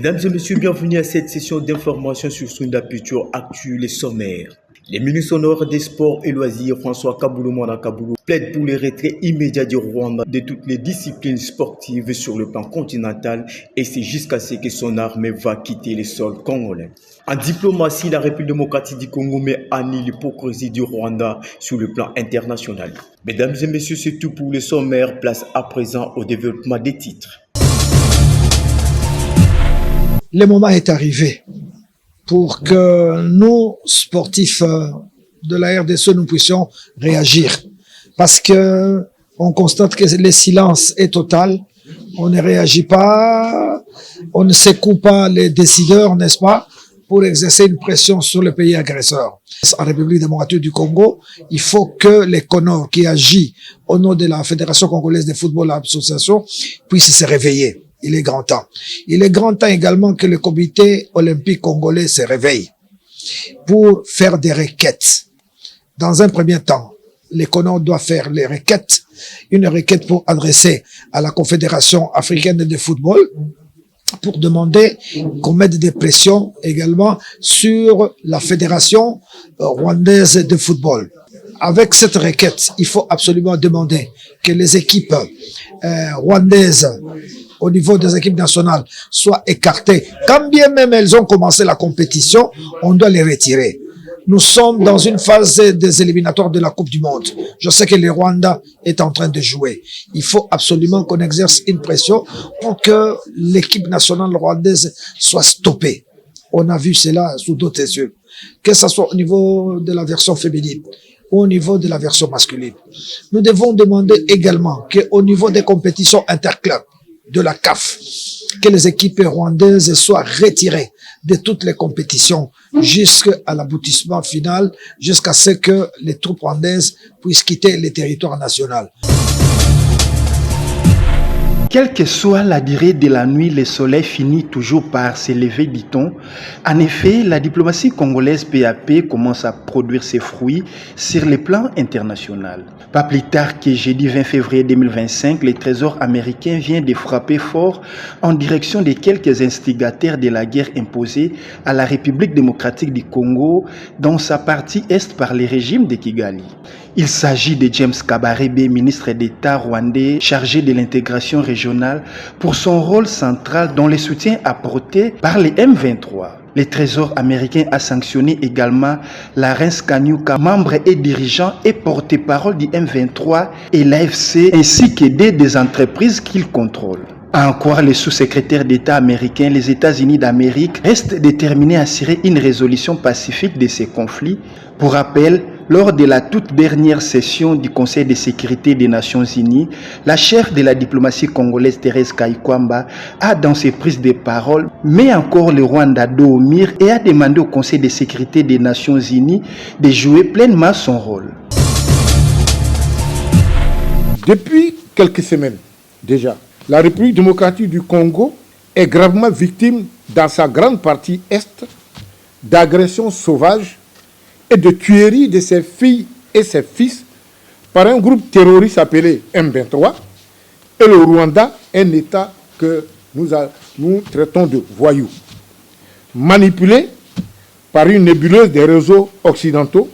Mesdames et messieurs, bienvenue à cette session d'information sur Sunda Culture Actu, les sommaires. Les ministres honoraires des Sports et Loisirs, François Kaboulou-Manda Kaboulou, plaide pour le retrait immédiat du Rwanda de toutes les disciplines sportives sur le plan continental et c'est jusqu'à ce que son armée va quitter les sols congolais. En diplomatie, la République démocratique du Congo met à nu l'hypocrisie du Rwanda sur le plan international. Mesdames et messieurs, c'est tout pour les sommaires. Place à présent au développement des titres. Le moment est arrivé pour que nous, sportifs de la RDC, nous puissions réagir. Parce que on constate que le silence est total. On ne réagit pas, on ne secoue pas les décideurs, n'est-ce pas, pour exercer une pression sur le pays agresseur. En République démocratique du Congo, il faut que les CONOR qui agit au nom de la Fédération congolaise de football association puissent se réveiller. Il est grand temps. Il est grand temps également que le comité olympique congolais se réveille pour faire des requêtes. Dans un premier temps, les CONOR doivent faire les requêtes, une requête pour adresser à la Confédération africaine de football pour demander qu'on mette des pressions également sur la Fédération rwandaise de football. Avec cette requête, il faut absolument demander que les équipes rwandaises au niveau des équipes nationales soient écartées. Quand bien même elles ont commencé la compétition, on doit les retirer. Nous sommes dans une phase des éliminatoires de la Coupe du Monde. Je sais que le Rwanda est en train de jouer. Il faut absolument qu'on exerce une pression pour que l'équipe nationale rwandaise soit stoppée. On a vu cela sous d'autres yeux. Que ce soit au niveau de la version féminine ou au niveau de la version masculine. Nous devons demander également qu'au niveau des compétitions interclubs de la CAF, que les équipes rwandaises soient retirées de toutes les compétitions jusqu'à l'aboutissement final, jusqu'à ce que les troupes rwandaises puissent quitter le territoire national. Quelle que soit la durée de la nuit, le soleil finit toujours par s'élever, dit-on. En effet, la diplomatie congolaise PAP commence à produire ses fruits sur le plan international. Pas plus tard que jeudi 20 février 2025, le Trésor américain vient de frapper fort en direction de quelques instigateurs de la guerre imposée à la République démocratique du Congo dans sa partie est par le régime de Kigali. Il s'agit de James Kabarebe, ministre d'État rwandais chargé de l'intégration régionale pour son rôle central dans le soutien apporté par les M23. Le Trésor américain a sanctionné également Lawrence Kanyuka, membre et dirigeant et porte-parole du M23 et l'AFC, ainsi que des entreprises qu'il contrôle. À en croire le sous-secrétaire d'État américain, les États-Unis d'Amérique restent déterminés à assurer une résolution pacifique de ces conflits. Pour rappel, lors de la toute dernière session du Conseil de sécurité des Nations Unies, la chef de la diplomatie congolaise Thérèse Kayikwamba a dans ses prises de parole mis encore le Rwanda dos au mur et a demandé au Conseil de sécurité des Nations Unies de jouer pleinement son rôle. Depuis quelques semaines déjà, la République démocratique du Congo est gravement victime dans sa grande partie est d'agressions sauvages et de tueries de ses filles et ses fils par un groupe terroriste appelé M23 et le Rwanda, un État que nous traitons de voyous. Manipulé par une nébuleuse des réseaux occidentaux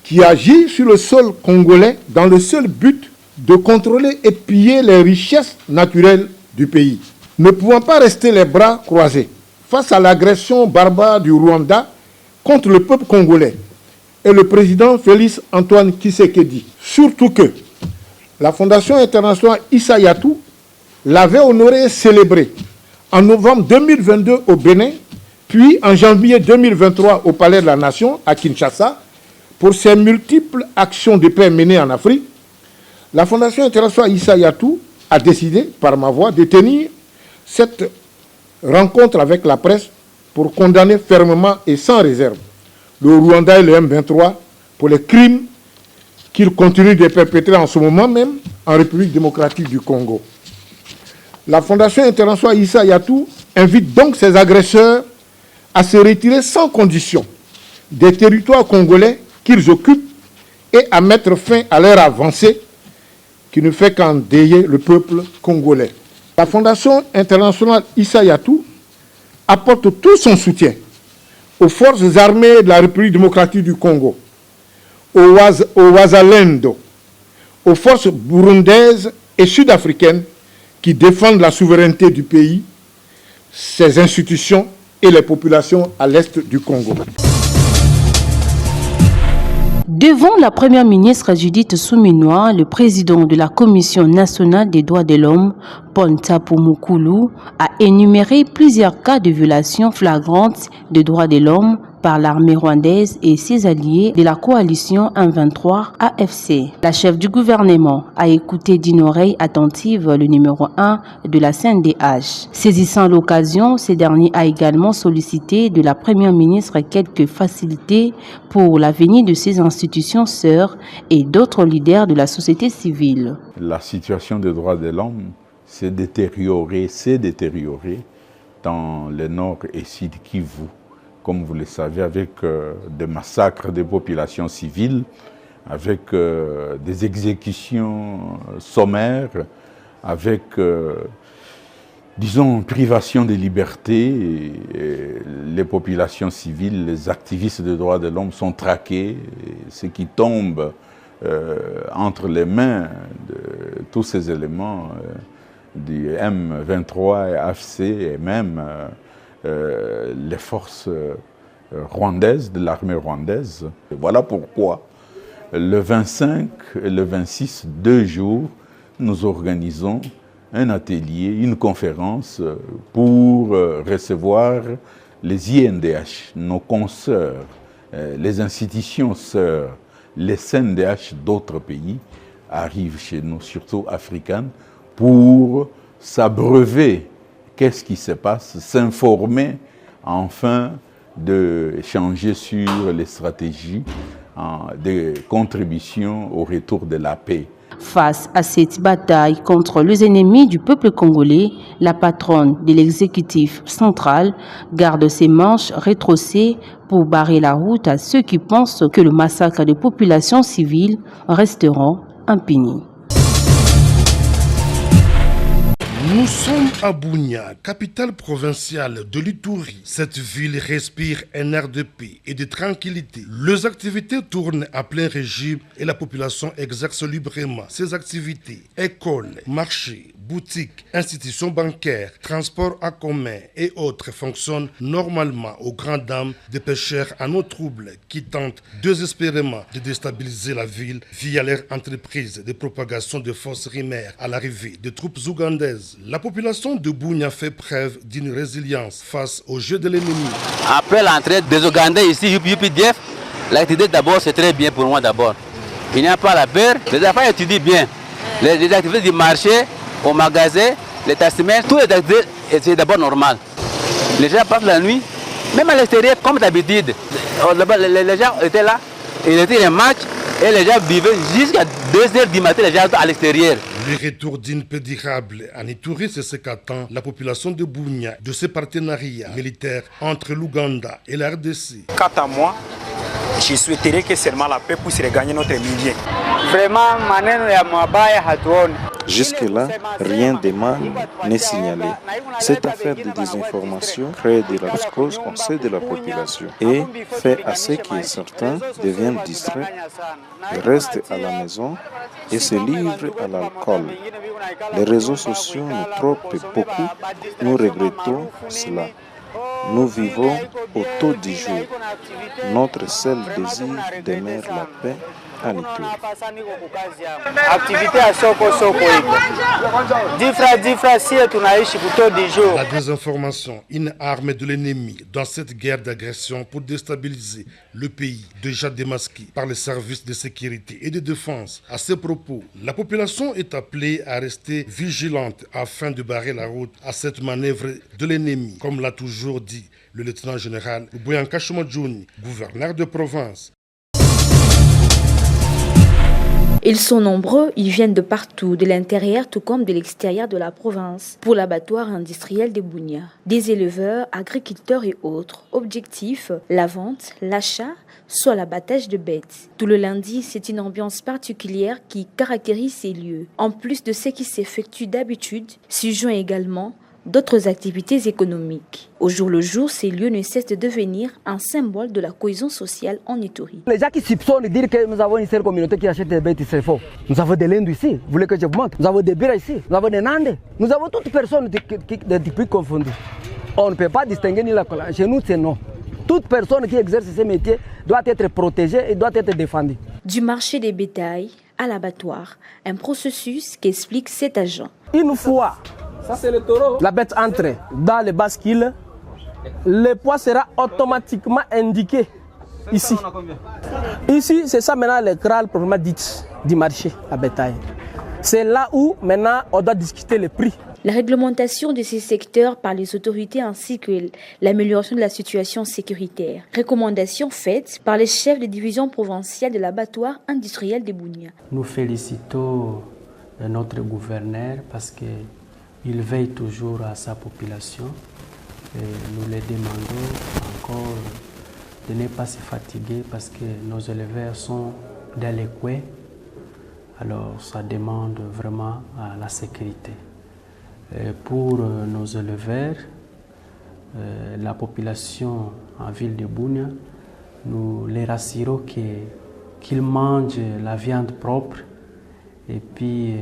qui agit sur le sol congolais dans le seul but de contrôler et piller les richesses naturelles du pays. Ne pouvant pas rester les bras croisés face à l'agression barbare du Rwanda contre le peuple congolais et le président Félix Antoine Tshisekedi. Surtout que la Fondation internationale Issa Yatou l'avait honoré et célébré en novembre 2022 au Bénin, puis en janvier 2023 au Palais de la Nation à Kinshasa pour ses multiples actions de paix menées en Afrique. La Fondation internationale Issa Yatou a décidé, par ma voix, de tenir cette rencontre avec la presse pour condamner fermement et sans réserve le Rwanda et le M23 pour les crimes qu'ils continuent de perpétrer en ce moment même en République démocratique du Congo. La Fondation internationale Issa Yatou invite donc ces agresseurs à se retirer sans condition des territoires congolais qu'ils occupent et à mettre fin à leur avancée qui ne fait qu'endeuiller le peuple congolais. La Fondation internationale Issa Yatou apporte tout son soutien aux forces armées de la République démocratique du Congo, au Wazalendo, aux forces burundaises et sud-africaines qui défendent la souveraineté du pays, ses institutions et les populations à l'est du Congo. Devant la première ministre Judith Suminwa, le président de la Commission nationale des droits de l'homme, Ponta Pumukulu, a énuméré plusieurs cas de violations flagrantes des droits de l'homme par l'armée rwandaise et ses alliés de la coalition 1-23 AFC. La chef du gouvernement a écouté d'une oreille attentive le numéro 1 de la CNDH. Saisissant l'occasion, ce dernier a également sollicité de la première ministre quelques facilités pour l'avenir de ces institutions sœurs et d'autres leaders de la société civile. La situation des droits de l'homme s'est détériorée dans le nord et sud Kivu, comme vous le savez, avec des massacres des populations civiles, avec des exécutions sommaires, avec, disons, privation de liberté. Et les populations civiles, les activistes des droits de l'homme sont traqués. Ce qui tombe entre les mains de tous ces éléments du M23 et AFC et même les forces rwandaises, de l'armée rwandaise. Voilà pourquoi le 25 et le 26, 2 jours, nous organisons un atelier, une conférence pour recevoir les INDH, nos consoeurs, les institutions sœurs, les CNDH d'autres pays arrivent chez nous, surtout africaines, pour s'abreuver qu'est-ce qui se passe, s'informer, enfin d'échanger sur les stratégies de contribution au retour de la paix. Face à cette bataille contre les ennemis du peuple congolais, la patronne de l'exécutif central garde ses manches rétroussées pour barrer la route à ceux qui pensent que le massacre des populations civiles resteront impunis. Nous sommes à Bunia, capitale provinciale de l'Ituri. Cette ville respire un air de paix et de tranquillité. Les activités tournent à plein régime et la population exerce librement ses activités. Écoles, marchés, boutiques, institutions bancaires, transports en commun et autres fonctionnent normalement aux grandes dames des pêcheurs en eau trouble qui tentent désespérément de déstabiliser la ville via leur entreprise de propagation de fausses rumeurs à l'arrivée des troupes ougandaises. La population de Bunia fait preuve d'une résilience face au jeu de l'ennemi. Après l'entrée des Ougandais ici, UPDF, l'activité d'abord c'est très bien pour moi d'abord. Il n'y a pas la peur, les affaires étudient bien. Les activités du marché, au magasin, les tassimènes, tout est activités, c'est d'abord normal. Les gens passent la nuit, même à l'extérieur comme d'habitude. Les gens étaient là, ils étaient les matchs et les gens vivaient jusqu'à 2h du matin, les gens étaient à l'extérieur. Le retour d'une paix durable en Ituri, c'est ce qu'attend la population de Bunia de ce partenariat militaire entre l'Ouganda et la RDC. Quant à moi, je souhaiterais que seulement la paix puisse regagner notre milieu. Vraiment, jusque-là, rien de mal n'est signalé. Cette affaire de désinformation crée de la psychose au sein de la population et fait à ceux qui est certain deviennent distraits, restent à la maison et se livrent à l'alcool. Les réseaux sociaux nous trompent beaucoup, nous regrettons cela. Nous vivons au taux du jour. Notre seul désir demeure la paix en Ituri. La désinformation, une arme de l'ennemi dans cette guerre d'agression pour déstabiliser le pays déjà démasqué par les services de sécurité et de défense. À ce propos, la population est appelée à rester vigilante afin de barrer la route à cette manœuvre de l'ennemi, comme l'a toujours dit le lieutenant-général Boyanka Chomadjouni, gouverneur de province. Ils sont nombreux, ils viennent de partout, de l'intérieur tout comme de l'extérieur de la province, pour l'abattoir industriel de Bunia. Des éleveurs, agriculteurs et autres. Objectif, la vente, l'achat, soit l'abattage de bêtes. Tout le lundi, c'est une ambiance particulière qui caractérise ces lieux. En plus de ce qui s'effectue d'habitude, s'y joint également d'autres activités économiques. Au jour le jour, ces lieux ne cessent de devenir un symbole de la cohésion sociale en Ituri. Les gens qui soupçonnent de dire que nous avons une seule communauté qui achète des bêtes, c'est faux. Nous avons des lindes ici, vous voulez que je vous montre? Nous avons des bira ici, nous avons des nandes, nous avons toutes personnes de type confondues. On ne peut pas distinguer ni la couleur. Chez nous, c'est non. Toute personne qui exerce ce métier doit être protégée et doit être défendue. Du marché des bétails à l'abattoir, un processus qu'explique cet agent. Une fois la bête entre dans les bascules, le poids sera automatiquement indiqué ici. Ici, c'est ça maintenant le Kral proprement dit du marché à bétail. C'est là où maintenant on doit discuter le prix. La réglementation de ces secteurs par les autorités ainsi que l'amélioration de la situation sécuritaire. Recommandations faites par les chefs de division provinciale de l'abattoir industriel de Bunia. Nous félicitons notre gouverneur parce qu'il veille toujours à sa population. Et nous les demandons encore de ne pas se fatiguer parce que nos éleveurs sont dans les coins. Alors ça demande vraiment à la sécurité. Et pour nos éleveurs, la population en ville de Bunia, nous les rassurons qu'ils mangent la viande propre et puis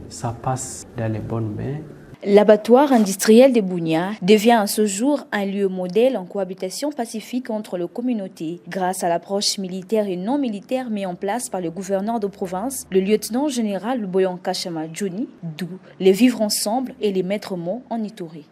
ça passe dans les bonnes mains. L'abattoir industriel de Bunia devient à ce jour un lieu modèle en cohabitation pacifique entre les communautés. Grâce à l'approche militaire et non militaire mise en place par le gouverneur de province, le lieutenant général Boyanka Chama Johnny, d'où les vivre ensemble et les mettre mots en Ituri.